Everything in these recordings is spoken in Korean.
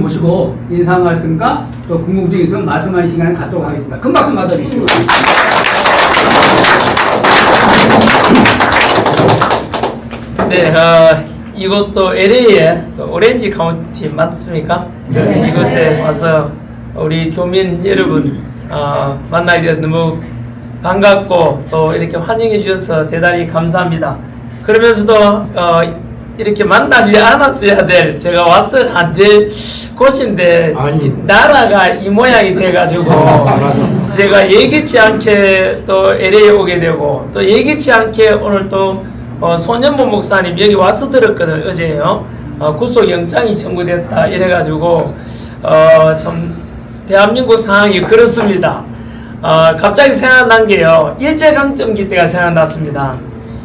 모시고 인사 말씀과 또 궁금증이 있으면 말씀하는 시간을 갖도록 하겠습니다. 큰 박수 맞아주시고. 네, 이곳도 LA의 오렌지 카운티 맞습니까? 네. 이곳에 와서 우리 교민 여러분 만나게 되어서 너무 반갑고 또 이렇게 환영해 주셔서 대단히 감사합니다. 그러면서도 이렇게 만나지 않았어야 될, 제가 왔어야 안 될 곳인데 나라가 이 모양이 돼가지고 제가 예기치 않게 또 LA에 오게 되고 또 예기치 않게 오늘 또 손현보 목사님 여기 와서 들었거든. 어제요. 구속영장이 청구됐다 이래가지고 참 대한민국 상황이 그렇습니다. 갑자기 생각난 게요, 일제강점기 때가 생각났습니다.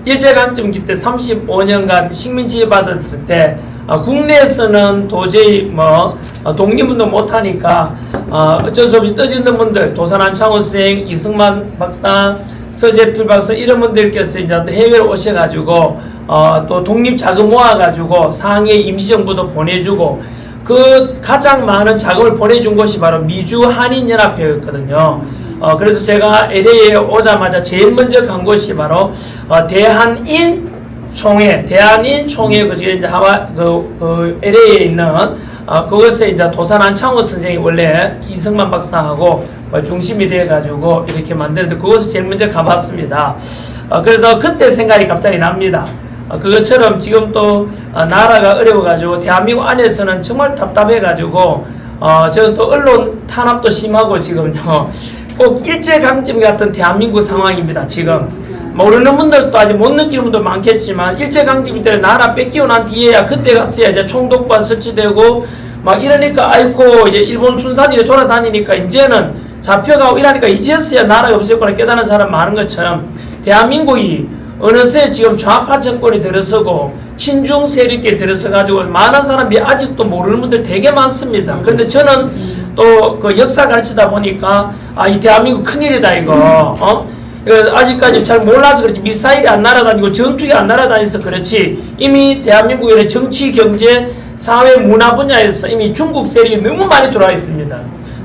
일제강점기 때 35년간 식민지 받았을 때 국내에서는 도저히 독립운동 못하니까 어쩔 수 없이 떠있는 분들, 도산안창호 선생, 이승만 박사, 서재필 박사 이런 분들께서 이제 해외로 오셔가지고 또 독립 자금 모아가지고 상해 임시정부도 보내주고 그 가장 많은 자금을 보내준 곳이 바로 미주 한인연합회였거든요. 그래서 제가 LA에 오자마자 제일 먼저 간 곳이 바로 대한인총회 그 이제 LA에 있는 그것에 이제 도산안창호 선생이 원래 이승만 박사하고 중심이 돼가지고 이렇게 만들었는데 그것을 제일 먼저 가봤습니다. 그래서 그때 생각이 갑자기 납니다. 그것처럼 지금 또 나라가 어려워가지고 대한민국 안에서는 정말 답답해가지고 저는 또 언론 탄압도 심하고 지금요 꼭 일제강점 같은 대한민국 상황입니다. 지금 모르는 분들도 아직 못 느끼는 분도 많겠지만 일제강점 때는 나라 뺏기고 난 뒤에야 그때 갔어야 이제 총독과 설치되고 막 이러니까 아이고 이제 일본 순사들이 돌아다니니까 이제는 잡혀가고 이러니까 이제서야 나라가 없었구나 깨닫는 사람 많은 것처럼 대한민국이 어느새 지금 좌파 정권이 들어서고 친중 세력들이 들어서가지고 많은 사람이 아직도 모르는 분들 되게 많습니다. 그런데 저는 또 그 역사 가르치다 보니까 이 대한민국 큰일이다 이거 아직까지 잘 몰라서 그렇지 미사일이 안 날아다니고 전투기 안 날아다니서 그렇지 이미 대한민국의 정치, 경제, 사회, 문화 분야에서 이미 중국 세력이 너무 많이 들어와 있습니다.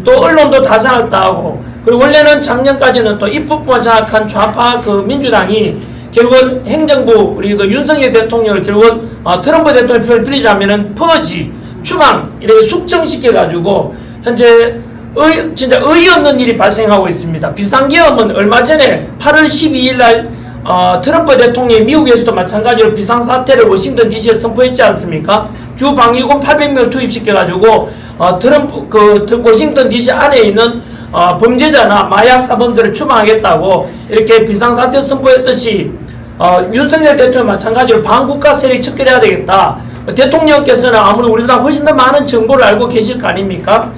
또 언론도 다 장악당하고 그리고 원래는 작년까지는 또 입법부만 장악한 좌파 그 민주당이 결국은 행정부 우리 그 윤석열 대통령을 결국은 트럼프 대통령 표현을 빌리자면은 퍼지, 추방 이렇게 숙청시켜가지고 현재 진짜 어이없는 일이 발생하고 있습니다. 비상계엄은 얼마 전에 8월 12일 날 트럼프 대통령이 미국에서도 마찬가지로 비상사태를 워싱턴 DC에 선포했지 않습니까? 주 방위군 800명 투입시켜가지고 트럼프 워싱턴 DC 안에 있는 범죄자나 마약 사범들을 추방하겠다고 이렇게 비상사태 선포했듯이 윤석열 대통령 마찬가지로 반국가 세력 척결해야 되겠다. 대통령께서는 아무리 우리보다 훨씬 더 많은 정보를 알고 계실 거 아닙니까?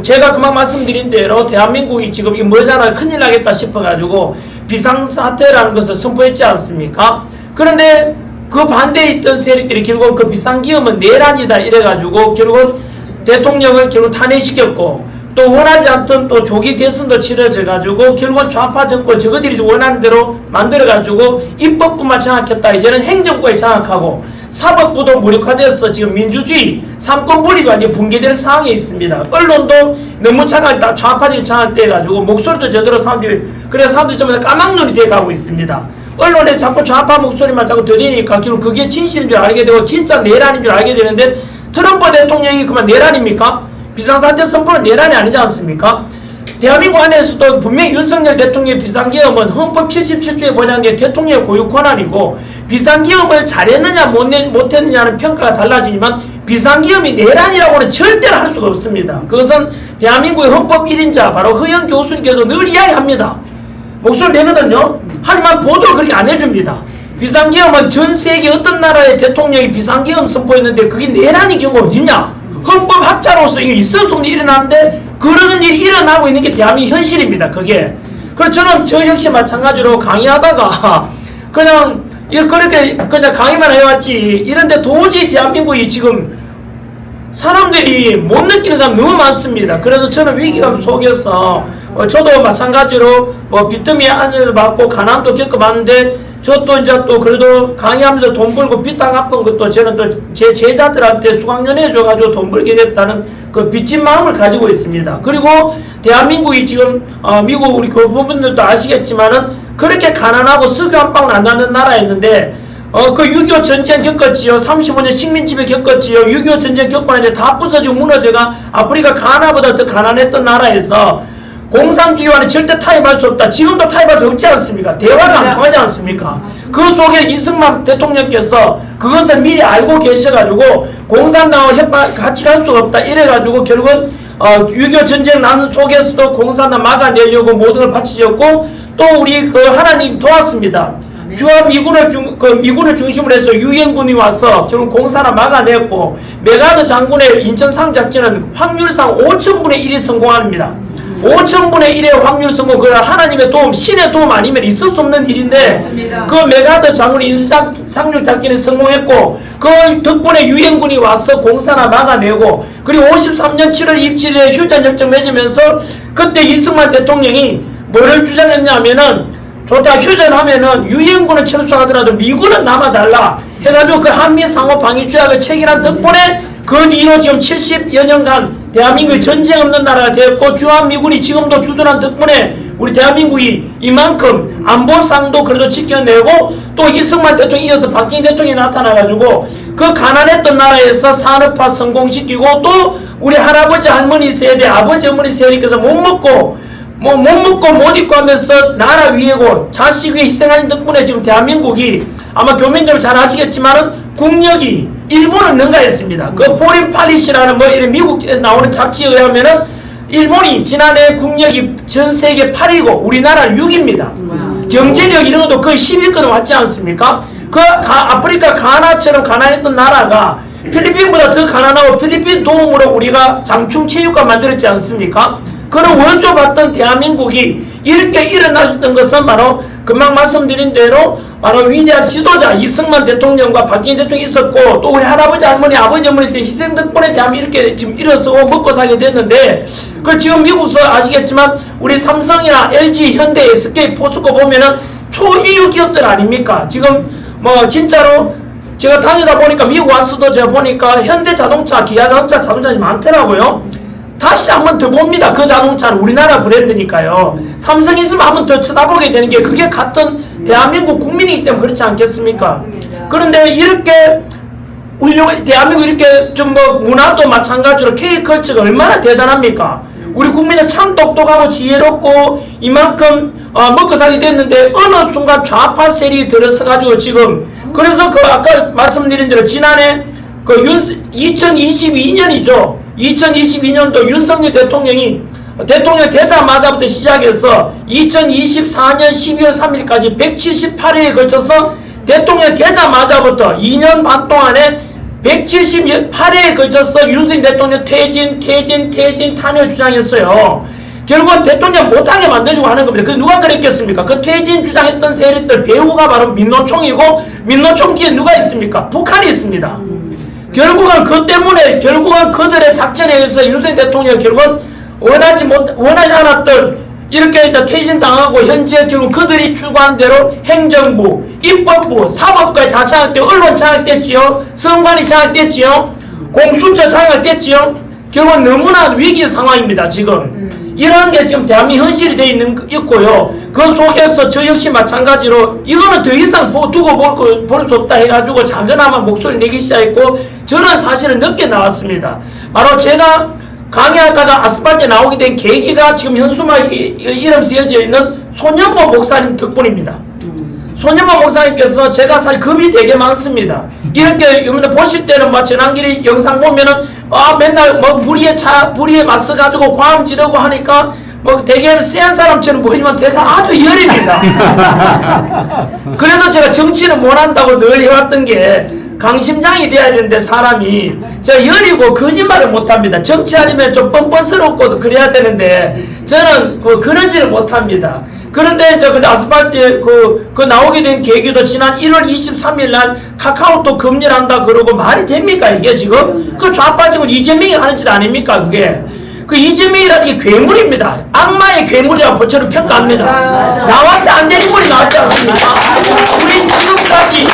제가 그만 말씀드린 대로 대한민국이 지금 이 뭐잖아 큰일 나겠다 싶어가지고 비상사태라는 것을 선포했지 않습니까? 그런데 그 반대에 있던 세력들이 결국 그 비상기업은 내란이다 이래가지고 결국 대통령을 결국 탄핵시켰고 또 원하지 않던 또 조기 대선도 치러져가지고 결국은 좌파 정권 저거들이 원하는 대로 만들어가지고 입법부만 장악했다. 이제는 행정부에 장악하고 사법부도 무력화돼서 지금 민주주의 삼권 분리가 이제 붕괴될 상황에 있습니다. 언론도 너무 장악다 좌파들이 장악돼가지고 목소리도 제대로 그래서 사람들이 전부 다 까막눈이 돼가고 있습니다. 언론에 자꾸 좌파 목소리만 자꾸 들리니까 결국 그게 진실인 줄 알게 되고 진짜 내란인 줄 알게 되는데 트럼프 대통령이 그만 내란입니까? 비상사태 선포는 내란이 아니지 않습니까? 대한민국 안에서도 분명히 윤석열 대통령의 비상계엄은 헌법 77조에 보장된 대통령의 고유 권한이고 비상계엄을 잘했느냐 못했느냐는 평가가 달라지지만 비상계엄이 내란이라고는 절대로 할 수가 없습니다. 그것은 대한민국의 헌법 1인자 바로 허영 교수님께서 늘 이야기합니다. 목소리 내거든요. 하지만 보도를 그렇게 안 해줍니다. 비상계엄은 전 세계 어떤 나라의 대통령이 비상계엄 선포했는데 그게 내란의 경우 어딨냐? 헌법학자로서 이게 있을 수 없는 일이 일어나는데 그런 일이 일어나고 있는 게 대한민국 현실입니다. 그게. 그래서 저는 저 역시 마찬가지로 강의하다가 그냥 그렇게 그냥 강의만 해왔지 이런데 도저히 대한민국이 지금 사람들이 못 느끼는 사람 너무 많습니다. 그래서 저는 위기감 속에서 저도 마찬가지로 비틈이 안에서 맞고 가난도 겪어봤는데 저 또 이제 또 그래도 강의하면서 돈 벌고 빚 다 갚은 것도 저는 또 제 제자들한테 수강연해 줘가지고 돈 벌게 됐다는 그 빚진 마음을 가지고 있습니다. 그리고 대한민국이 지금 미국 우리 교포분들도 아시겠지만은 그렇게 가난하고 석유 한 방울 안 나는 나라였는데 그 6.25 전쟁 겪었지요. 35년 식민지배 겪었지요. 6.25 전쟁 겪고 나서 다 부서지고 무너져가 아프리카 가나보다 더 가난했던 나라에서 공산주의와는 절대 타협할 수 없다. 지금도 타협할 수 없지 않습니까? 대화가 안 통하지 않습니까? 그 속에 이승만 대통령께서 그것을 미리 알고 계셔가지고 공산당과 협박 같이 갈 수가 없다. 이래가지고 결국은 6.25 전쟁 난 속에서도 공산당 막아내려고 모든 걸 바치셨고 또 우리 그 하나님 도왔습니다. 주한 미군을 중심으로 해서 유엔군이 와서 결국 공산을 막아냈고 메가드 장군의 인천 상작전은 확률상 5,000분의 1이 성공합니다. 5,000분의 1의 확률 성공, 그 하나님의 도움, 신의 도움 아니면 있을 수 없는 일인데 맞습니다. 그 메가드 장군이 인천 상륙작전에 성공했고 그 덕분에 유엔군이 와서 공산을 막아내고 그리고 53년 7월 27일에 휴전협정 맺으면서 그때 이승만 대통령이 뭐를 주장했냐면은 좋다 휴전하면은 유엔군은 철수하더라도 미군은 남아달라 해가지고 그 한미 상호 방위 조약을 체결한 덕분에 그 뒤로 지금 70여 년간 대한민국이 전쟁 없는 나라가 되었고 주한미군이 지금도 주둔한 덕분에 우리 대한민국이 이만큼 안보상도 그래도 지켜내고 또 이승만 대통령이 이어서 박정희 대통령이 나타나가지고 그 가난했던 나라에서 산업화 성공시키고 또 우리 할아버지 할머니 세대 아버지 어머니 세대께서 못 먹고 못 입고 하면서 나라 위에고 자식 위에 희생하는 덕분에 지금 대한민국이 아마 교민들 잘 아시겠지만은 국력이 일본을 능가했습니다. 그 포린 팔리시라는 뭐 이런 미국에서 나오는 잡지에 의하면은 일본이 지난해 국력이 전 세계 8위고 우리나라 6위입니다. 경제력 이런 것도 거의 10위권 왔지 않습니까? 그 아프리카 가나처럼 가난했던 나라가 필리핀보다 더 가난하고 필리핀 도움으로 우리가 장충체육관 만들었지 않습니까? 그런 원조 받던 대한민국이 이렇게 일어났던 것은 바로 금방 말씀드린 대로 바로 위대한 지도자 이승만 대통령과 박정희 대통령이 있었고 또 우리 할아버지 할머니 아버지 어머니의 희생 덕분에 대한민국이 이렇게 지금 일어서고 먹고 살게 됐는데 그 지금 미국서 아시겠지만 우리 삼성이나 LG 현대 SK 포스코 보면은 초이유 기업들 아닙니까? 지금 뭐 진짜로 제가 다니다 보니까 미국 와서도 제가 보니까 현대자동차 기아자동차 자동차들이 많더라고요. 다시 한 번 더 봅니다. 그 자동차는 우리나라 브랜드니까요. 삼성 있으면 한 번 더 쳐다보게 되는 게 그게 같은 대한민국 국민이기 때문에 그렇지 않겠습니까? 맞습니다. 그런데 이렇게 대한민국 이렇게 좀 뭐 문화도 마찬가지로 K컬처가 얼마나 대단합니까? 우리 국민은 참 똑똑하고 지혜롭고 이만큼 먹고 살게 됐는데 어느 순간 좌파 세력이 들어서가지고 지금 그래서 그 아까 말씀드린 대로 지난해 그 2022년이죠. 2022년도 윤석열 대통령이 대통령 되자마자부터 시작해서 2024년 12월 3일까지 178회에 걸쳐서 대통령 되자마자부터 2년 반 동안에 178회에 걸쳐서 윤석열 대통령 퇴진 탄핵 주장했어요. 결국은 대통령 못하게 만들려고 하는 겁니다. 그 누가 그랬겠습니까? 그 퇴진 주장했던 세력들 배후가 바로 민노총이고 민노총 뒤에 누가 있습니까? 북한이 있습니다. 결국은 그 때문에 결국은 그들의 작전에 의해서 윤석열 대통령이 결국은 원하지 않았던 이렇게 퇴진 당하고 현재 결국 그들이 추구하는 대로 행정부, 입법부, 사법부까지 다 장악되고 언론 장악됐지요. 선관위 장악됐지요. 공수처 장악됐지요. 결국은 너무나 위기 상황입니다. 지금. 이런 게 지금 대한민국 현실이 되어 있고요. 그 속에서 저 역시 마찬가지로 이거는 더 이상 두고 볼 수 없다 해가지고 작은아마 목소리 내기 시작했고 저는 사실은 늦게 나왔습니다. 바로 제가 강의하다가 아스팔트에 나오게 된 계기가 지금 현수막에 이름 쓰여져 있는 손현보 목사님 덕분입니다. 손현보 목사님께서 제가 사실 겁이 되게 많습니다. 이렇게 여러분들 보실 때는 뭐 전환길이 영상 보면은 맨날 뭐 불의에 맞서 가지고 과음 지르고 하니까 뭐 되게 센 사람처럼 보이지만 제가 아주 열입니다. 그래서 제가 정치는 못한다고 늘 해왔던 게 강심장이 돼야 되는데 사람이 제가 열이고 거짓말을 못합니다. 정치하려면 좀 뻔뻔스럽고도 그래야 되는데 저는 그러지를 못합니다. 그런데 근데 아스팔트에 그 나오게 된 계기도 지난 1월 23일 날 카카오톡 금지한다 그러고 말이 됩니까 이게 지금? 그 좌파 지금 이재명이 하는 짓 아닙니까 그게? 그 이재명이라는 게 괴물입니다. 악마의 괴물이라고 저는 평가합니다. 나와서 안 된 인물이 나왔지 않습니까? 우리 지금까지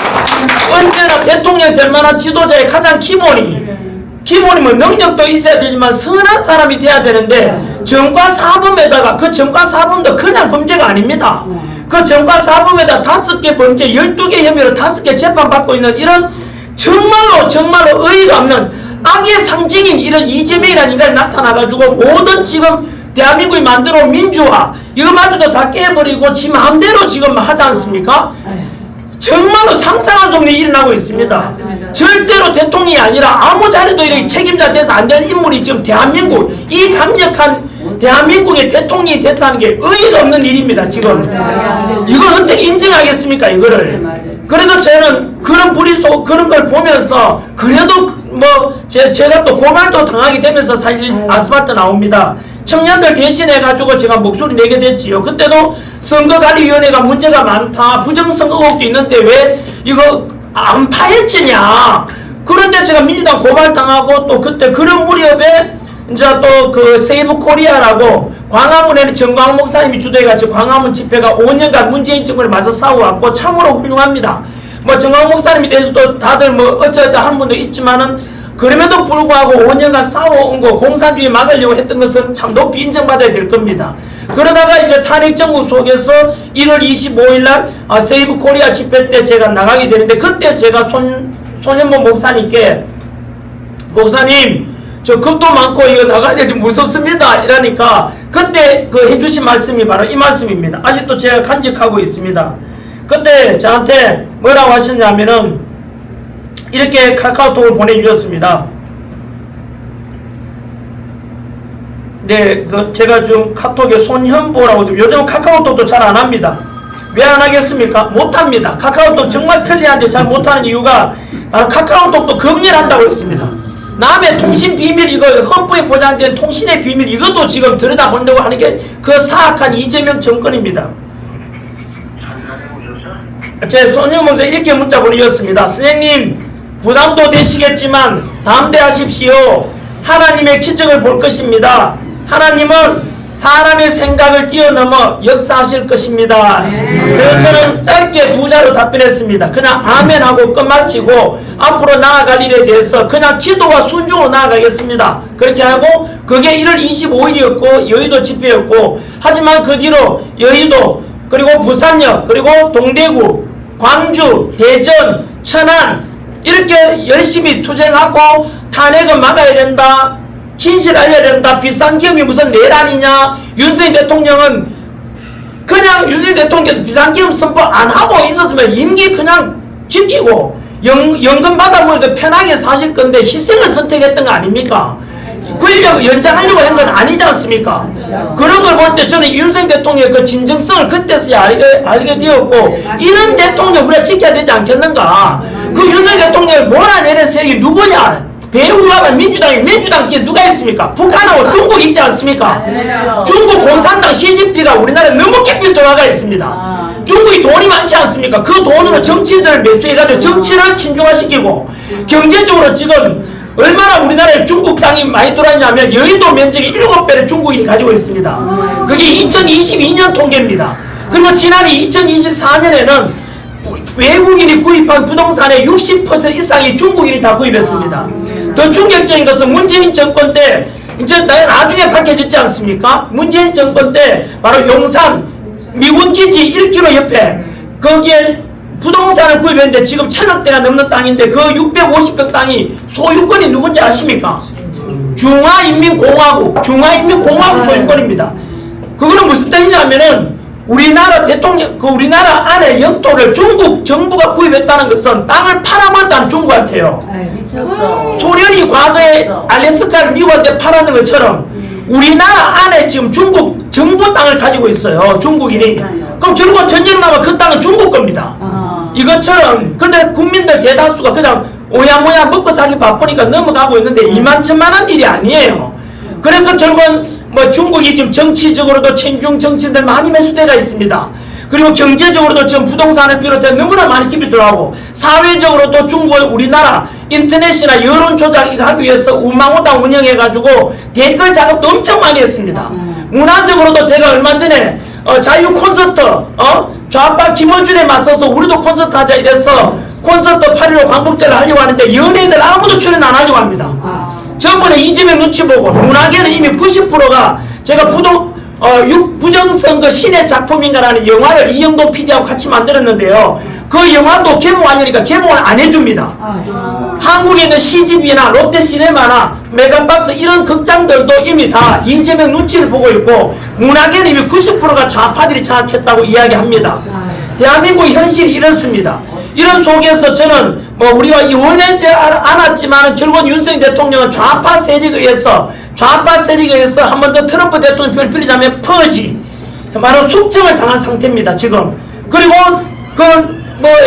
언제나 대통령 될 만한 지도자의 가장 기본이 뭐 능력도 있어야 되지만 선한 사람이 돼야 되는데 정과 사범에다가 그 정과 사범도 그냥 범죄가 아닙니다. 그 정과 사범에다 5개 범죄 12개 혐의로 5개 재판받고 있는 이런 정말로 의의가 없는 악의 상징인 이런 이재명이라는 인간이 나타나가지고 모든 지금 대한민국이 만들어온 민주화 이거마저도 다 깨버리고 지 마음대로 지금 하지 않습니까? 정말로 상상할 수 없는 일이 일어나고 있습니다. 절대로 대통령이 아니라 아무 자리도 이렇게 책임자 돼서 안 되는 인물이 지금 대한민국 이 강력한 대한민국의 대통령이 됐다는 게 의의가 없는 일입니다. 지금 이걸 어떻게 인정하겠습니까? 이거를 그래도 저는 그런 그런 걸 보면서 그래도 뭐 제가 또 고발도 당하게 되면서 사실 아스팔트 나옵니다. 청년들 대신해가지고 제가 목소리 내게 됐지요. 그때도 선거관리위원회가 문제가 많다. 부정선거 의혹도 있는데 왜 이거 안 파헤치냐. 그런데 제가 민주당 고발당하고 또 그때 그런 무렵에 이제 또 그 세이브 코리아라고 광화문에는 정광훈 목사님이 주도해가지고 광화문 집회가 5년간 문재인 정권에 맞서 싸워왔고 참으로 훌륭합니다. 뭐 정광훈 목사님에 대해서도 다들 뭐 어쩌저쩌 하는 분도 있지만은 그럼에도 불구하고 5년간 싸워온 거 공산주의 막으려고 했던 것은 참 높이 인정받아야 될 겁니다. 그러다가 이제 탄핵정부 속에서 1월 25일날 세이브 코리아 집회 때 제가 나가게 되는데 그때 제가 손현모 목사님께 목사님 저 겁도 많고 이거 나가야 되지 무섭습니다 이러니까 그때 그 해주신 말씀이 바로 이 말씀입니다. 아직도 제가 간직하고 있습니다. 그때 저한테 뭐라고 하셨냐면은 이렇게 카카오톡을 보내주셨습니다. 네, 제가 지금 카톡에 손현보라고 요즘 카카오톡도 잘 안 합니다. 왜 안 하겠습니까? 못 합니다. 카카오톡 정말 편리한데 잘 못하는 이유가 바로 카카오톡도 금리한다고 했습니다. 남의 통신 비밀 이거 헌법에 보장된 통신의 비밀 이것도 지금 들여다보려고 하는 게 그 사악한 이재명 정권입니다. 제 손현보에서 이렇게 문자 보내셨습니다. 선생님 부담도 되시겠지만 담대하십시오. 하나님의 기적을 볼 것입니다. 하나님은 사람의 생각을 뛰어넘어 역사하실 것입니다. 그래서 저는 짧게 2자로 답변했습니다. 그냥 아멘하고 끝마치고 앞으로 나아갈 일에 대해서 그냥 기도와 순종으로 나아가겠습니다. 그렇게 하고 그게 1월 25일이었고 여의도 집회였고 하지만 그 뒤로 여의도 그리고 부산역 그리고 동대구 광주 대전 천안 이렇게 열심히 투쟁하고 탄핵은 막아야 된다. 진실 알려야 된다. 비상기업이 무슨 내란이냐. 윤석열 대통령은 그냥 윤석열 대통령께서 비상기업 선포 안 하고 있었으면 임기 그냥 지키고 연금 받아보니까 편하게 사실 건데 희생을 선택했던 거 아닙니까? 권력을 연장하려고 한 건 아니지 않습니까? 그런 걸 볼 때 저는 윤석열 대통령의 그 진정성을 그때서야 알게 되었고 이런 대통령 우리가 지켜야 되지 않겠는가? 그 윤석열 대통령을 몰아내는 세력이 누구냐? 배우가 민주당 뒤에 누가 있습니까? 북한하고 중국 있지 않습니까? 중국 공산당 시진핑가 우리나라에 너무 깊이 들어가 있습니다. 중국이 돈이 많지 않습니까? 그 돈으로 정치인들을 매수해가지고 정치를 친중화시키고 경제적으로 지금 얼마나 우리나라에 중국 땅이 많이 들어왔냐면 여의도 면적의 7배를 중국인이 가지고 있습니다. 그게 2022년 통계입니다. 그리고 지난해 2024년에는 외국인이 구입한 부동산의 60% 이상이 중국인이 다 구입했습니다. 더 충격적인 것은 문재인 정권 때 이제 나중에 밝혀졌지 않습니까? 문재인 정권 때 바로 용산 미군 기지 1km 옆에 거기에 부동산을 구입했는데 지금 1000억대가 넘는 땅인데 그 650평 땅이 소유권이 누군지 아십니까? 중화인민공화국 소유권입니다. 그거는 무슨 뜻이냐면은 우리나라 대통령, 우리나라 안에 영토를 중국 정부가 구입했다는 것은 땅을 팔아먹었다는 중국한테요. 소련이 과거에 알래스카를 미국한테 팔았는 것처럼 우리나라 안에 지금 중국 정부 땅을 가지고 있어요. 중국인이. 그럼 결국 전쟁 나면 그 땅은 중국 겁니다. 이것처럼 근데 국민들 대다수가 그냥 오야모야 먹고 살기 바쁘니까 넘어가고 있는데 이만천만한 일이 아니에요. 그래서 결국은 뭐 중국이 지금 정치적으로도 친중 정치인들 많이 매수대가 있습니다. 그리고 경제적으로도 지금 부동산을 비롯해 너무나 많이 기술이 들어가고 사회적으로도 중국은 우리나라 인터넷이나 여론 조작 이거 하기 위해서 우망우당 운영해가지고 댓글 작업도 엄청 많이 했습니다. 문화적으로도 제가 얼마 전에 자유 콘서트 좌파 김어준에 맞서서 우리도 콘서트 하자 이래서 콘서트 8.15 광복절을 하려고 하는데 연예인들 아무도 출연 안 하려고 합니다. 전번에 이재명 눈치 보고 문화계는 이미 90%가 제가 부정선거 신의 작품인가라는 영화를 이영돈 PD하고 같이 만들었는데요. 그 영화도 개봉하려니까 개봉을 안 해줍니다. 한국에 있는 CGV나 롯데시네마나 메가박스 이런 극장들도 이미 다 이재명 눈치를 보고 있고 문화계는 이미 90%가 좌파들이 장악했다고 이야기합니다. 대한민국의 현실이 이렇습니다. 이런 속에서 저는 우리가 이 원하지 않았지만 결국 윤석열 대통령은 좌파 세력에 의해서 한 번 더 트럼프 대통령 표현을 빌리자면 퍼지 바로 숙청을 당한 상태입니다 지금. 그리고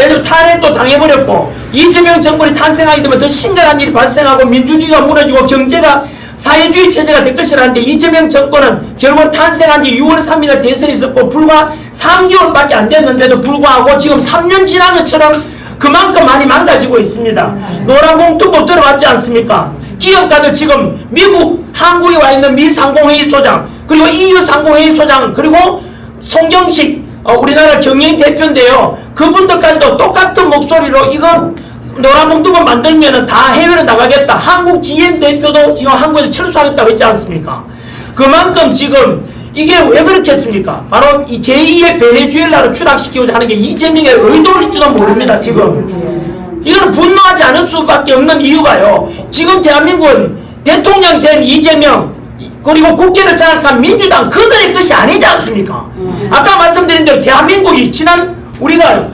예를 들어 탄핵도 당해버렸고 이재명 정권이 탄생하게 되면 더 심각한 일이 발생하고 민주주의가 무너지고 경제가 사회주의 체제가 될 것이라는데 이재명 정권은 결국 탄생한 지 6월 3일 대선이 있었고 불과 3개월밖에 안 됐는데도 불구하고 지금 3년 지난 것처럼 그만큼 많이 망가지고 있습니다. 노란봉투법 들어봤지 않습니까? 기업가들 지금 미국 한국에 와 있는 미 상공회의 소장 그리고 EU 상공회의 소장 그리고 송경식 우리나라 경영 대표인데요. 그분들까지도 똑같은 목소리로 이거 노란봉투법 만들면은 다 해외로 나가겠다. 한국 GM 대표도 지금 한국에서 철수하겠다고 했지 않습니까? 그만큼 지금 이게 왜 그렇게 했습니까? 바로 이 제2의 베네수엘라를 추락시키고자 하는 게 이재명의 의도일지도 모릅니다. 지금 이거는 분노하지 않을 수밖에 없는 이유가요. 지금 대한민국은 대통령 된 이재명 그리고 국회를 장악한 민주당 그들의 것이 아니지 않습니까? 아까 말씀드린 대로 대한민국이 지난 우리가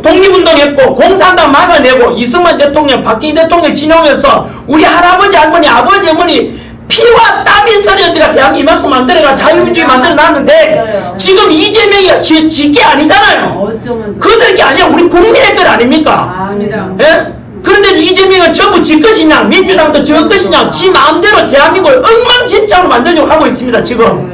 독립운동했고 공산당 막아내고 이승만 대통령 박정희 대통령 지내오면서 우리 할아버지 할머니 아버지 어머니 피와 땀이 서려지가 대한민국 이만큼 만들어가 자유민주주의 만들어놨는데 지금 이재명이 지게 아니잖아요. 그들의 게 아니라 우리 국민의 것 아닙니까? 예? 그런데 이재명은 전부 지 것이냐 민주당도 저 것이냐 지 마음대로 대한민국을 엉망진창으로 만들려고 하고 있습니다. 지금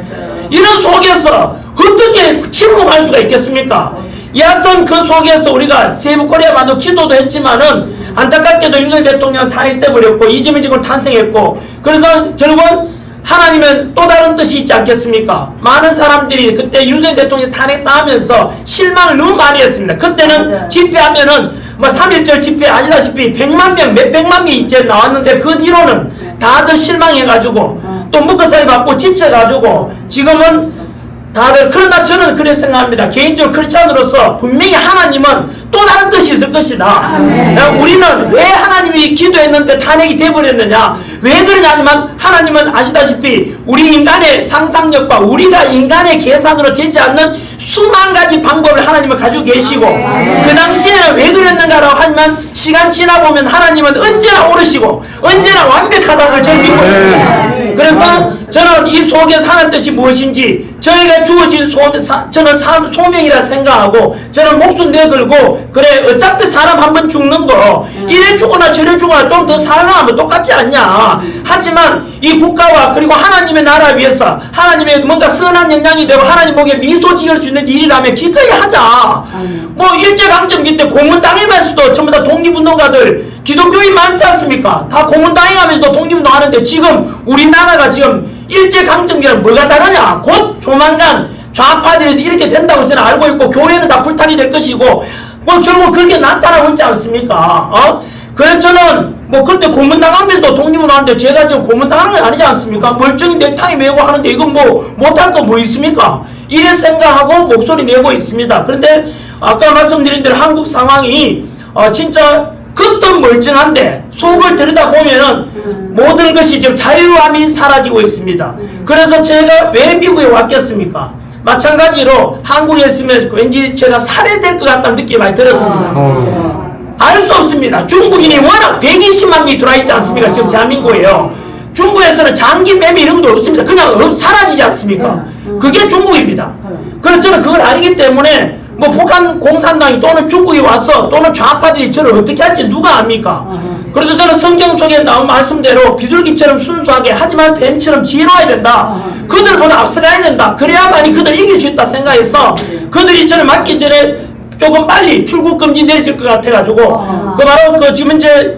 이런 속에서 어떻게 침묵할 수가 있겠습니까? 여하튼 그 속에서 우리가 세부코리아 반도 기도도 했지만은 안타깝게도 윤석열 대통령 탄핵돼 버렸고 이재명 정권 탄생했고 그래서 결국은 하나님은 또 다른 뜻이 있지 않겠습니까? 많은 사람들이 그때 윤석열 대통령 탄핵당하면서 실망을 너무 많이 했습니다. 그때는 집회하면은 3.1절 집회 아시다시피 100만 명, 몇백만 명이 이제 나왔는데 그 뒤로는 다들 실망해가지고 또 묶어살이 받고 지쳐가지고 지금은 다들 그러나 저는 그렇게 생각합니다. 개인적으로 크리스찬으로서 분명히 하나님은 또 다른 뜻이 있을 것이다. 우리는 왜 하나님이 기도했는데 탄핵이 돼버렸느냐 왜 그러냐면 하나님은 아시다시피 우리 인간의 상상력과 우리가 인간의 계산으로 되지 않는 수만 가지 방법을 하나님은 가지고 계시고 그 당시에는 왜 그랬는가라고 하면 시간 지나보면 하나님은 언제나 옳으시고 언제나 완벽하다는 걸 저는 믿고 있습니다. 그래서 저는 이 속에서 하나님 뜻이 무엇인지 저희가 주어진 저는 소명이라 생각하고 저는 목숨 내걸고 그래 어차피 사람 한 번 죽는 거 이래 죽거나 저래 죽거나 좀 더 살아나면 똑같지 않냐. 하지만 이 국가와 그리고 하나님의 나라 위해서 하나님의 뭔가 선한 영향이 되고 하나님 보기에 미소 지을 수 있는 일이라면 기꺼이 하자. 일제강점기 때 고문당하면서도 전부 다 독립운동가들 기독교인 많지 않습니까? 다 고문당하면서도 독립운동 하는데 지금 우리나라가 지금 일제강점기랑 뭐가 다르냐? 곧 조만간 좌파들에서 이렇게 된다고 저는 알고 있고 교회는 다 불타게 될 것이고 결국 그렇게 나타나고 있지 않습니까? 그래서 저는 그때 고문당하면서도 독립운동 하는데 제가 지금 고문당하는 건 아니지 않습니까? 멀쩡히 넥타이 메고 하는데 이건 못할 거 뭐 있습니까? 이래 생각하고 목소리 내고 있습니다. 그런데 아까 말씀드린 대로 한국 상황이 진짜 겉은 멀쩡한데 속을 들여다보면은 모든 것이 지금 자유함이 사라지고 있습니다. 그래서 제가 왜 미국에 왔겠습니까? 마찬가지로 한국에 있으면 왠지 제가 살해될 것 같다는 느낌이 많이 들었습니다. 알 수 없습니다. 중국인이 워낙 120만 명이 들어와 있지 않습니까? 지금 대한민국에요. 중국에서는 장기 매매 이런 것도 없습니다. 그냥 사라지지 않습니까? 그게 중국입니다. 그래서 저는 그걸 알기 때문에 뭐 북한 공산당이 또는 중국이 와서 또는 좌파들이 저를 어떻게 할지 누가 압니까? 그래서 저는 성경 속에 나온 말씀대로 비둘기처럼 순수하게 하지만 뱀처럼 지혜로워야 된다. 그들보다 앞서가야 된다. 그래야만이 그들 이길 수 있다 생각해서 그들이 저를 맞기 전에 조금 빨리 출국 금지 내려질 것 같아가지고 그 바로 그 지금 이제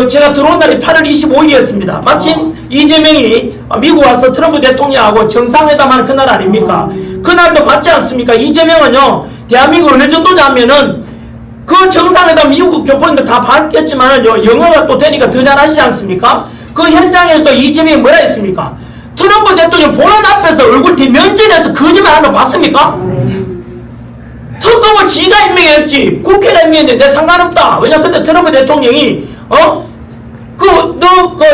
제가 들어온 날이 8월 25일이었습니다. 마침 이재명이 미국 와서 트럼프 대통령하고 정상회담하는 그날 아닙니까? 그날도 봤지 않습니까? 이재명은요, 대한민국 어느 정도냐면은 그 정상회담 미국 교포인들 다 봤겠지만은요, 영어가 또 되니까 더 잘하시지 않습니까? 그 현장에서도 이재명이 뭐라 했습니까? 트럼프 대통령 보는 앞에서 얼굴 대면전에서 거짓말하는 거 봤습니까? 특검을 지가 임명했지 국회가 임명했는데 내 상관없다. 왜냐 근데 트럼프 대통령이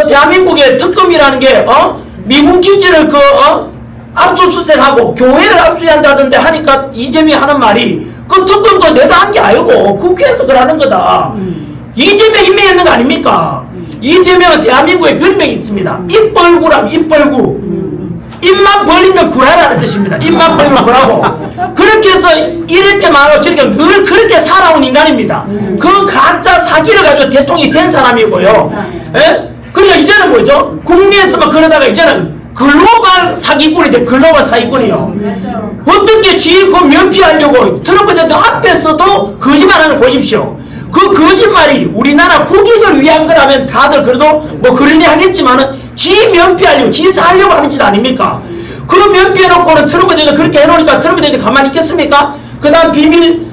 대한민국의 특검이라는 게 미군 기지를 압수수색하고 교회를 압수한다던데 하니까 이재명이 하는 말이 그 특검도 내가 한 게 아니고 국회에서 그러는 거다. 이재명 임명했는 거 아닙니까? 이재명은 대한민국에 별명이 있습니다. 입벌구람 입벌구. 입만 벌리면 구라라는 뜻입니다. 입만 벌리면 구라고. 그렇게 해서 이렇게 말하고 저렇게 늘 그렇게 살아온 인간입니다. 그 가짜 사기를 가지고 대통령이 된 사람이고요. 예? 그러니까 이제는 뭐죠? 국내에서만 그러다가 이제는 글로벌 사기꾼이 돼. 글로벌 사기꾼이요. 어떻게 지금 그 면피하려고 트럼프 대통령 앞에서도 거짓말하는 거 보십시오. 그 거짓말이 우리나라 국익을 위한 거라면 다들 그래도 뭐 그러니 하겠지만은 지 면피하려고 지 살려고 하는 짓 아닙니까? 그 면피해놓고는 트럼프 대통령 그렇게 해놓으니까 트럼프 대통령 가만히 있겠습니까? 그 다음 비밀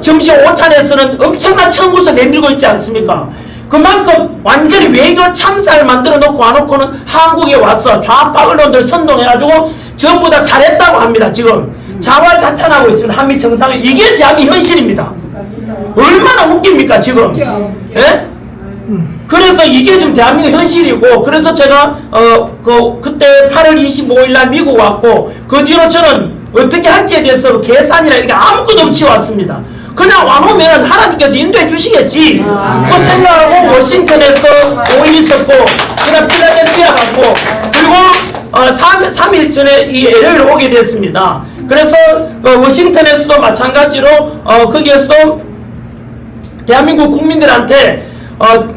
점심 오찬에서는 엄청난 청구서 내밀고 있지 않습니까? 그만큼 완전히 외교 참사를 만들어 놓고 와놓고는 한국에 와서 좌파 언론들 선동해가지고 전부 다 잘했다고 합니다. 지금 자화자찬하고 있습니다. 한미 정상회. 이게 대한민국 현실입니다. 얼마나 웃깁니까 지금? 예? 그래서 이게 좀 대한민국 현실이고, 그래서 제가 그때 8월 25일 날 미국 왔고, 그 뒤로 저는 어떻게 할지에 대해서 계산이나 이렇게 아무것도 없이 왔습니다. 그냥 와놓으면 하나님께서 인도해 주시겠지 뭐 생각하고 워싱턴에서 5일 있었고, 그다음 필라델피아 갔고, 그리고 3일 전에 이 LA를 오게 됐습니다. 그래서 워싱턴에서도 마찬가지로 거기에서도 대한민국 국민들한테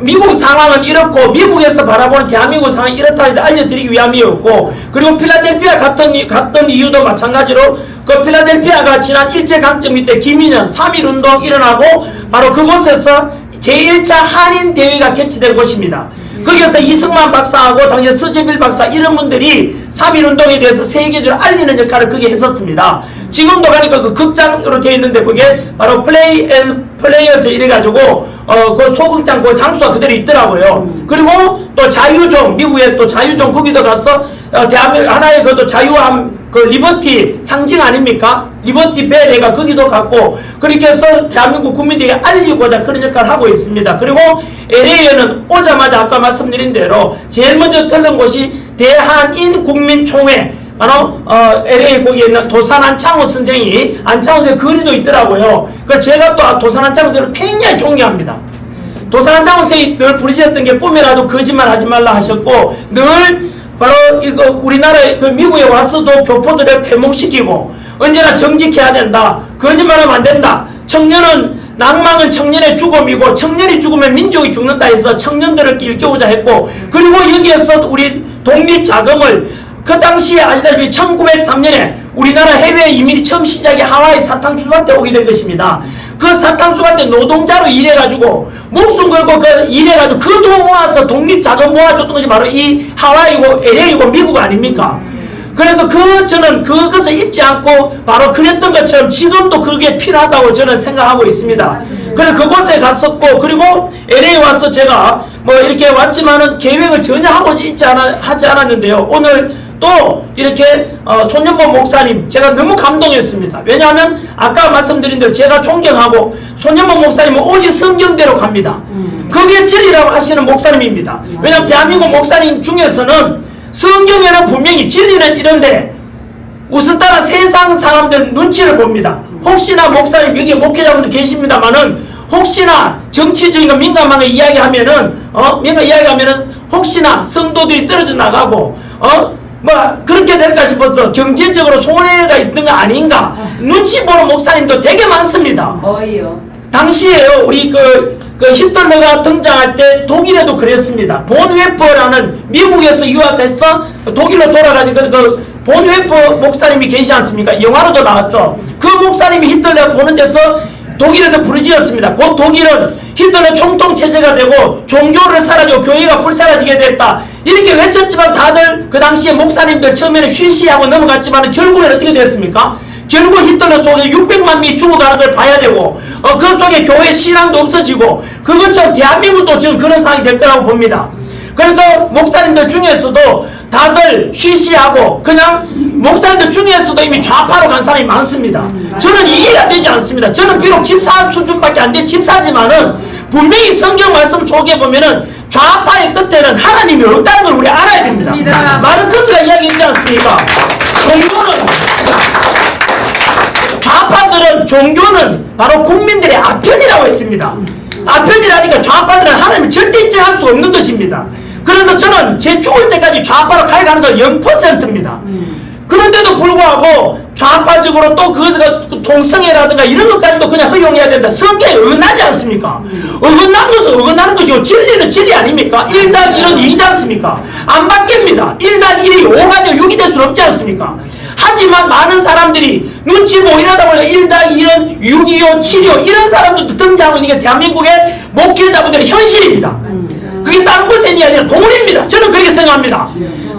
미국 상황은 이렇고 미국에서 바라보는 대한민국 상황이 이렇다 알려드리기 위함이었고, 그리고 필라델피아 갔던 이유도 마찬가지로 그 필라델피아가 지난 일제강점기 때 김인현 3.1운동 일어나고 바로 그곳에서 제1차 한인대회가 개최된 곳입니다. 거기에서 이승만 박사하고 당시 서재빌 박사 이런 분들이 3.1운동에 대해서 세계적으로 알리는 역할을 그게 했었습니다. 지금도 가니까 그 극장으로 되어 있는데 그게 바로 플레이어스 이래가지고 그 소극장 그 장소가 그대로 있더라고요. 그리고 또 자유종, 미국의 또 자유종 거기도 가서 대한민국 하나의 그것도 자유함 그 리버티 상징 아닙니까? 리버티 벨레가 거기도 갔고, 그렇게 해서 대한민국 국민들에게 알리고자 그런 역할을 하고 있습니다. 그리고 LA에는 오자마자 아까 말씀드린 대로 제일 먼저 들른 곳이 대한인 국민총회, 바로 LA 거기에 있는 도산 안창호 선생이 안창호 선생 거리도 있더라고요. 그 제가 또 도산 안창호 선생을 굉장히 존경합니다. 도산 안창호 선생이 늘 부르셨던 게 꿈이라도 거짓말 하지 말라 하셨고, 늘 바로 이거 우리나라에 그 미국에 와서도 교포들을 태몽시키고 언제나 정직해야 된다. 거짓말하면 안 된다. 청년은 낭망은 청년의 죽음이고 청년이 죽으면 민족이 죽는다 해서 청년들을 일깨우자 했고, 그리고 여기에서 우리 독립자금을 그 당시에 아시다시피 1903년에 우리나라 해외 이민이 처음 시작이 하와이 사탕수수 때 오게 된 것입니다. 그 사탕수수 때 노동자로 일해가지고 목숨 걸고 그 일해가지고 그 돈 모아서 독립자금 모아줬던 것이 바로 이 하와이고 LA고 미국 아닙니까? 그래서 저는 그것을 잊지 않고 바로 그랬던 것처럼 지금도 그게 필요하다고 저는 생각하고 있습니다. 그래서 그곳에 갔었고, 그리고 LA 와서 제가 뭐 이렇게 왔지만은 계획을 전혀 하지 않았는데요. 오늘 또 이렇게 손연보 목사님 제가 너무 감동했습니다. 왜냐하면 아까 말씀드린 대로 제가 존경하고 손연보 목사님은 오직 성경대로 갑니다. 그게 진리라고 하시는 목사님입니다. 왜냐하면 대한민국 목사님 중에서는 성경에는 분명히 진리는 이런데 우선 따라 세상 사람들 눈치를 봅니다. 혹시나 목사님 여기 목회자분들 계십니다만은 혹시나 정치적인 거 민감한 거 이야기하면은 혹시나 성도들이 떨어져 나가고 뭐 그렇게 될까 싶어서 경제적으로 손해가 있는 거 아닌가 눈치 보는 목사님도 되게 많습니다. 거의요. 당시에요 우리 그 히틀러가 등장할 때 독일에도 그랬습니다. 본 웨퍼라는 미국에서 유학해서 독일로 돌아가신 본 웨퍼 목사님이 계시지 않습니까? 영화로도 나왔죠. 그 목사님이 히틀러 보는 데서 독일에서 부르짖었습니다. 곧 독일은 히틀러 총통 체제가 되고 종교를 사라지고 교회가 불사라지게 됐다. 이렇게 외쳤지만 다들 그 당시에 목사님들 처음에는 쉬쉬하고 넘어갔지만 결국엔 어떻게 됐습니까? 결국 히틀러 속에 600만 명이 죽어가는 걸 봐야 되고 그 속에 교회 신앙도 없어지고 그것처럼 대한민국도 지금 그런 상황이 될 거라고 봅니다. 그래서 목사님들 중에서도 다들 쉬쉬하고 그냥 목사님들 중에서도 이미 좌파로 간 사람이 많습니다. 저는 이해가 되지 않습니다. 저는 비록 집사 수준밖에 안 된 집사지만은 분명히 성경 말씀 속에 보면은 좌파의 끝에는 하나님이 없다는 걸 우리 알아야 됩니다. 맞습니다. 마르크스가 이야기했지 않습니까? 좌파들은 종교는 바로 국민들의 아편이라고 했습니다. 아편이라니까 좌파들은 하나님을 절대 인정할 수 없는 것입니다. 그래서 저는 제 죽을 때까지 좌파로 갈 가능성이 0%입니다. 그런데도 불구하고 좌파적으로 또 그것을 동성애라든가 이런 것까지도 그냥 허용해야 된다. 성경에 어긋나지 않습니까? 어긋난 것은 어긋나는 것이고 진리는 진리 아닙니까? 1+1은 2지 않습니까? 안 바뀝니다. 1+1이 5가 되고 6이 될 수는 없지 않습니까? 하지만 많은 사람들이 눈치 보고 이러다 보니까 1+1은 6이요 7이요 이런 사람들도 등장하는 게 대한민국의 목회자분들의 현실입니다. 그게 다른 곳이 아니라 돈입니다. 저는 그렇게 생각합니다.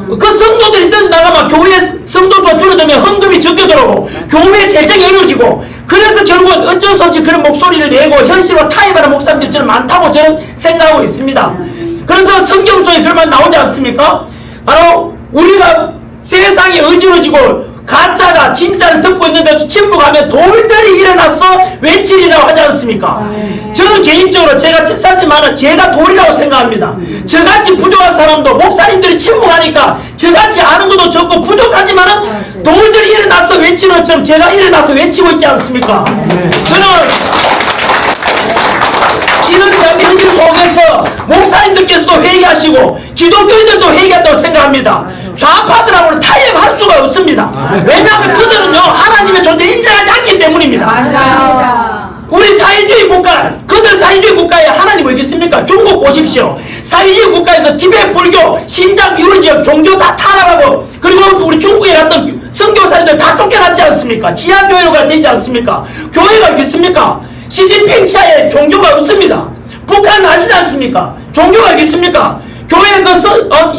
그 성도들이 떠나가면 교회 성도수가 줄어들면 헌금이 적게 들어오고 교회 재정이 어려워지고 그래서 결국은 어쩔 수 없이 그런 목소리를 내고 현실과 타협하는 목사님들이 저는 많다고 저는 생각하고 있습니다. 그래서 성경 속에 그런 말 나오지 않습니까? 바로 우리가 세상이 어지러지고 가짜가 진짜를 듣고 있는데도 침묵하면 돌들이 일어나서 외치리라고 하지 않습니까? 저는 개인적으로 제가 집사지만은 제가 돌이라고 생각합니다. 저같이 부족한 사람도 목사님들이 침묵하니까 저같이 아는 것도 적고 부족하지만은 돌들이 일어나서 외치는 것처럼 제가 일어나서 외치고 있지 않습니까? 저는 이런 현실 속에서 목사님들께서도 회개하시고 기독교인들도 회개한다고 생각합니다. 좌파들하고는 타협할 수가 없습니다. 왜냐하면 그들은요 하나님의 존재를 인정하지 않기 때문입니다. 맞아요. 우리 사회주의 국가, 그들 사회주의 국가에 하나님 어디 있습니까? 중국 보십시오. 사회주의 국가에서 티베트 불교, 신장 유르지역 종교 다 타락하고 그리고 우리 중국에 갔던 선교사님들 다 쫓겨났지 않습니까? 지하교회가 되지 않습니까? 교회가 어디 있습니까? 시진핑 차에 종교가 없습니다. 북한 아시지 않습니까? 종교가 어디 있습니까? 교회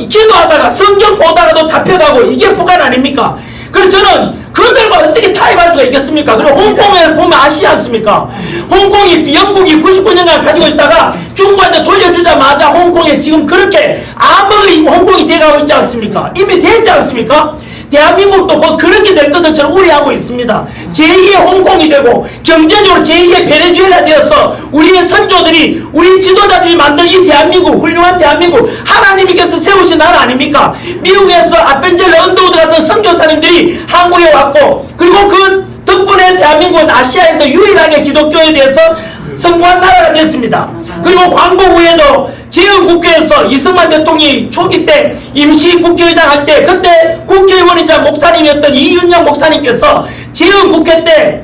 기도하다가 성경 보다가도 잡혀가고 이게 북한 아닙니까? 그래서 저는 그들과 어떻게 타협할 수가 있겠습니까? 그리고 홍콩을 보면 아시지 않습니까? 홍콩이 영국이 99년간 가지고 있다가 중국한테 돌려주자마자 홍콩에 지금 그렇게 암의 홍콩이 돼가고 있지 않습니까? 이미 됐지 않습니까? 대한민국도 뭐 그렇게 될 것을 저는 우려하고 있습니다. 제2의 홍콩이 되고 경제적으로 제2의 베네수엘라 되어서 우리의 선조들이 우리 지도자들이 만든 이 대한민국 훌륭한 대한민국 하나님께서 세우신 나라 아닙니까? 미국에서 아벤젤러 언더우드 같은 선교사님들이 한국에 왔고 그리고 그 덕분에 대한민국은 아시아에서 유일하게 기독교에 대해서 성공한 나라가 됐습니다. 그리고 광복 후에도 재헌국회에서 이승만 대통령이 초기 때 임시 국회의장 할 때 그때 국회의원이자 목사님이었던 이윤영 목사님께서 재헌국회 때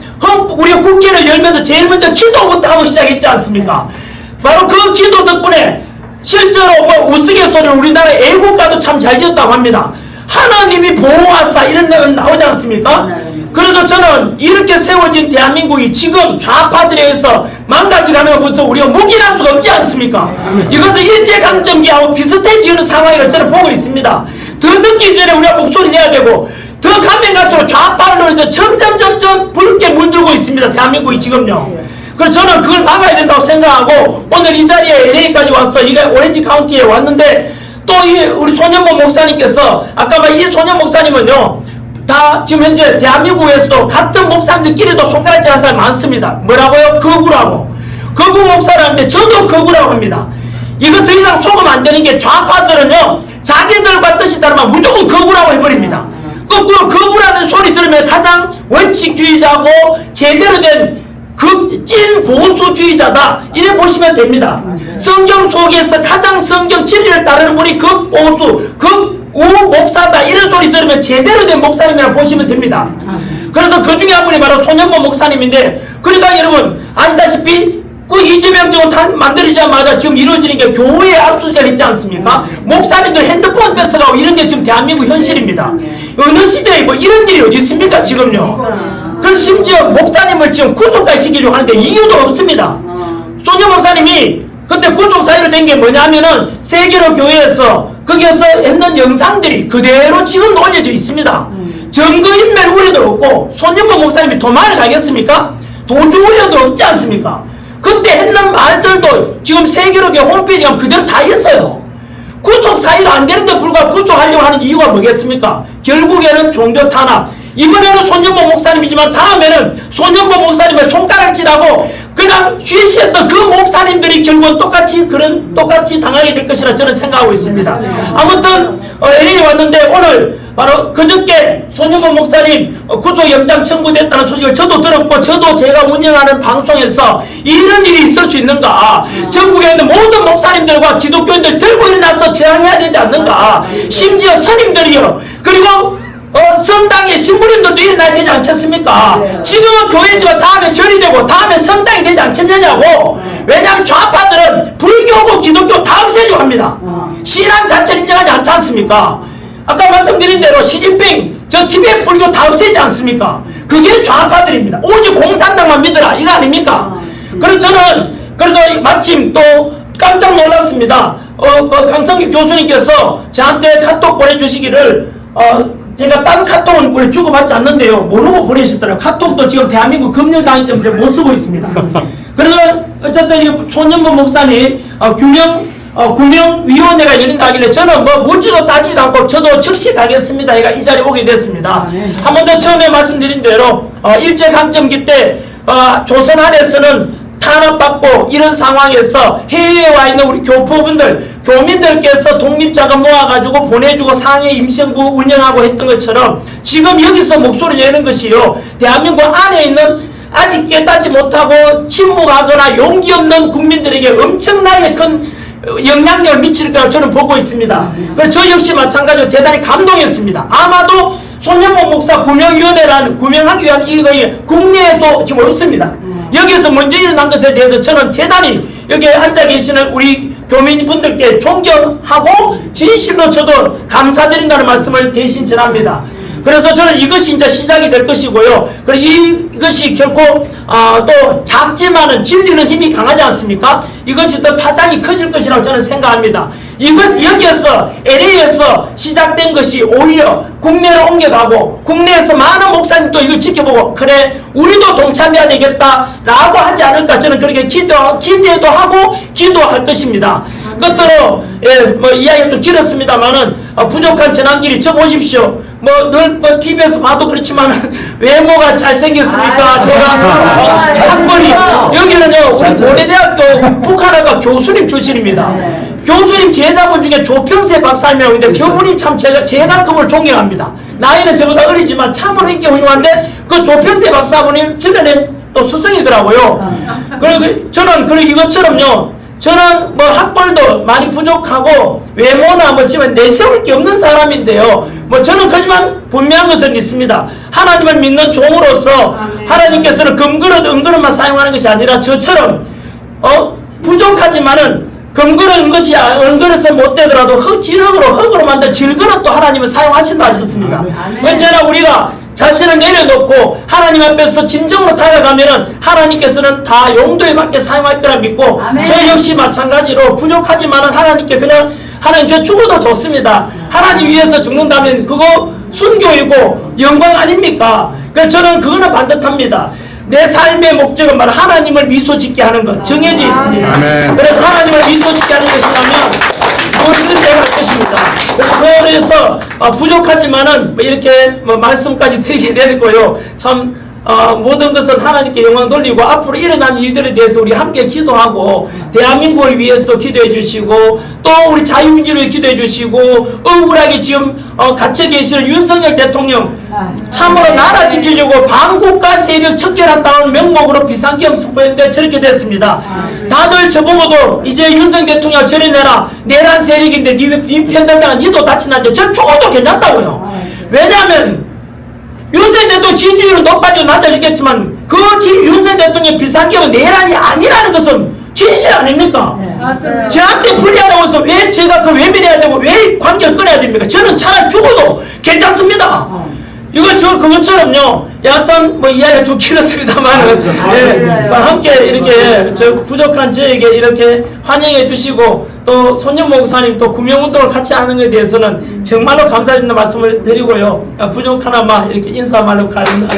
우리가 국회를 열면서 제일 먼저 기도부터 하고 시작했지 않습니까? 바로 그 기도 덕분에 실제로 우스갯소리를 우리나라 애국가도 참 잘 지었다고 합니다. 하나님이 보호하사 이런 내용 나오지 않습니까? 그래서 저는 이렇게 세워진 대한민국이 지금 좌파들에 의해서 망가져가는 것을 우리가 묵인할 수가 없지 않습니까? 이것은 일제강점기하고 비슷해지는 상황이라고 저는 보고 있습니다. 더 늦기 전에 우리가 목소리 내야 되고 더 가면 갈수록 좌파를 해서 점점 붉게 물들고 있습니다. 대한민국이 지금요. 그래서 저는 그걸 막아야 된다고 생각하고 오늘 이 자리에 LA까지 와서 이게 오렌지 카운티에 왔는데 또 우리 손현보 목사님께서 아까 이 손현 목사님은요 다 지금 현재 대한민국에서도 같은 목사님들끼리도 손가락질 하는 사람이 많습니다. 뭐라고요? 거구라고. 거구 목사라는데 저도 거구라고 합니다. 이거 더 이상 속으면 안 되는 게 좌파들은요 자기들과 뜻이 다르면 무조건 거구라고 해버립니다. 거꾸로 거구라는 소리 들으면 가장 원칙주의자고 제대로 된 찐 보수주의자다 이래 보시면 됩니다. 성경 속에서 가장 성경 진리를 따르는 분이 극보수, 극우 목사다 이런 소리 들으면 제대로 된 목사님이라고 보시면 됩니다. 그래서 그 중에 한 분이 바로 손현보 목사님인데, 그러니까 여러분 아시다시피 그 이재명 정권 다 만들어지자마자 지금 이루어지는 게 교회 압수수색 있지 않습니까? 목사님들 핸드폰 뺏어가고 이런 게 지금 대한민국 현실입니다. 어느 시대에 뭐 이런 일이 어디 있습니까 지금요? 그래서 심지어 목사님을 지금 구속까지 시키려고 하는데 이유도 없습니다. 손현 목사님이 그때 구속 사유로 된 게 뭐냐면은 세계로 교회에서 거기에서 했는 영상들이 그대로 지금 올려져 있습니다. 증거인멸 우려도 없고, 손현보 목사님이 도망을 가겠습니까? 도주 우려도 없지 않습니까? 그때 했는 말들도 지금 세계로교회 홈페이지에 가면 그대로 다 있어요. 구속 사유도 안 되는데 불구하고 구속하려고 하는 이유가 뭐겠습니까? 결국에는 종교 탄압. 이번에는 손현보 목사님이지만 다음에는 손현보 목사님의 손가락질하고 그냥 취시했던 그 목사님들이 결국은 똑같이 당하게 될 것이라 저는 생각하고 있습니다. 아무튼 LA 왔는데 오늘 바로 그저께 손현보 목사님 구속영장 청구됐다는 소식을 저도 들었고, 저도 제가 운영하는 방송에서 이런 일이 있을 수 있는가, 전국에 있는 모든 목사님들과 기독교인들 들고 일어나서 저항해야 되지 않는가, 심지어 스님들이요, 그리고 성당의 신부님들도 일어나야 되지 않겠습니까? 지금은 교회지만 다음에 절이 되고 다음에 성당이 되지 않겠느냐고. 왜냐하면 좌파들은 불교고 기독교 다 없애려고 합니다. 신앙 자체를 인정하지 않지 않습니까? 아까 말씀드린 대로 시진핑 저 티베트 불교 다 없애지 않습니까? 그게 좌파들입니다. 오직 공산당만 믿으라 이거 아닙니까? 그래서 저는 그래서 마침 또 깜짝 놀랐습니다. 강성규 교수님께서 저한테 카톡 보내주시기를 제가 딴 카톡은 원래 주고받지 않는데요, 모르고 보내셨더라고요. 카톡도 지금 대한민국 금융당이기 때문에 못 쓰고 있습니다. 그래서 어쨌든 이 손현보 목사님 구명위원회가 열린다 하길래 저는 뭐 묻지도 따지도 않고 저도 즉시 가겠습니다. 제가 이 자리에 오게 됐습니다. 한 번 더 처음에 말씀드린 대로 일제강점기 때 조선 안에서는 탄압받고 이런 상황에서 해외에 와 있는 우리 교포분들, 교민들께서 독립자금 모아가지고 보내주고 상해 임시정부 운영하고 했던 것처럼 지금 여기서 목소리 내는 것이요, 대한민국 안에 있는 아직 깨닫지 못하고 침묵하거나 용기 없는 국민들에게 엄청나게 큰 영향력을 미칠 거라고 저는 보고 있습니다. 그래서 저 역시 마찬가지로 대단히 감동했습니다. 아마도 손현보 목사 구명위원회라는 구명하기 위한 이거에 국내에도 지금 없습니다. 여기에서 먼저 일어난 것에 대해서 저는 대단히 여기에 앉아 계시는 우리 교민분들께 존경하고 진심으로 저도 감사드린다는 말씀을 대신 전합니다. 그래서 저는 이것이 이제 시작이 될 것이고요. 그리고 이것이 결코 또 작지만은 진리는 힘이 강하지 않습니까? 이것이 더 파장이 커질 것이라고 저는 생각합니다. 이것이 여기에서 LA에서 시작된 것이 오히려 국내로 옮겨가고 국내에서 많은 목사님도 이걸 지켜보고 그래 우리도 동참해야 되겠다라고 하지 않을까, 저는 그렇게 기대도 하고 기도할 것입니다. 끝으로 뭐 이야기가 좀 길었습니다만은 부족한 전환길이 저 보십시오. 늘 TV에서 봐도 그렇지만 외모가 잘생겼습니까? 제가 학벌이 여기는요 우리 고려대학교 북한어과 교수님 출신입니다. 교수님 제자분 중에 조평세 박사님이라고 있는데 그분이 참 제가 그분을 존경합니다. 나이는 저보다 어리지만 참으로 인기 훌륭한데 그 조평세 박사분이 주변에 또 스승이더라고요. 그리고 저는 그리고 이것처럼요, 저는 뭐 학벌도 많이 부족하고 외모나 뭐 지금 내세울 게 없는 사람인데요, 뭐 저는 하지만 분명한 것은 있습니다. 하나님을 믿는 종으로서 하나님께서는 금그릇 은그릇만 사용하는 것이 아니라 저처럼 부족하지만은 금그릇 은그릇에 못 되더라도 흙으로 만든 질그릇도 하나님은 사용하신다 하셨습니다. 언제나 우리가 자신을 내려놓고 하나님 앞에서 진정으로 다가가면은 하나님께서는 다 용도에 맞게 사용할 거라 믿고, 저 역시 마찬가지로 부족하지만은 하나님께 그냥 하나님 저 죽어도 좋습니다. 하나님 위해서 죽는다면 그거 순교이고 영광 아닙니까? 그래서 저는 그거는 반듯합니다. 내 삶의 목적은 바로 하나님을 미소짓게 하는 것 정해져 있습니다. 그래서 하나님을 미소짓게 하는 것이라면 무엇이든 내가 할 것입니다. 그래서 부족하지만은 이렇게 말씀까지 드리게 되고요. 참 모든 것은 하나님께 영광 돌리고 앞으로 일어난 일들에 대해서 우리 함께 기도하고 대한민국을 위해서도 기도해 주시고 또 우리 자유민주를 위해 기도해 주시고 억울하게 지금 갇혀 계시는 윤석열 대통령 참으로 나라 지키려고 반국가 세력 척결한다는 명목으로 비상계엄 선포했는데 저렇게 됐습니다. 다들 저보고도 이제 윤석열 대통령 처리내라 내란 세력인데 니 편당당한 니도 다친다는데 저 죽어도 괜찮다고요. 왜냐하면 윤석열 대통령 지지율은 높아지고 낮아지겠지만 그 윤석열 대통령 비상계엄은 내란이 아니라는 것은 진실 아닙니까? 네. 맞아요. 저한테 불리하다고 해서 왜 제가 그 외면해야 되고 왜 관계를 끊어야 됩니까? 저는 차라리 죽어도 괜찮습니다. 이거 그것처럼요. 여하튼 뭐 이야기가 좀 길었습니다만 함께 이렇게 저 부족한 저에게 이렇게 환영해 주시고 또 손님 목사님 또 구명운동을 같이 하는 것에 대해서는 정말로 감사드린다는 말씀을 드리고요. 부족하나마 이렇게 인사 말로 가겠습니다.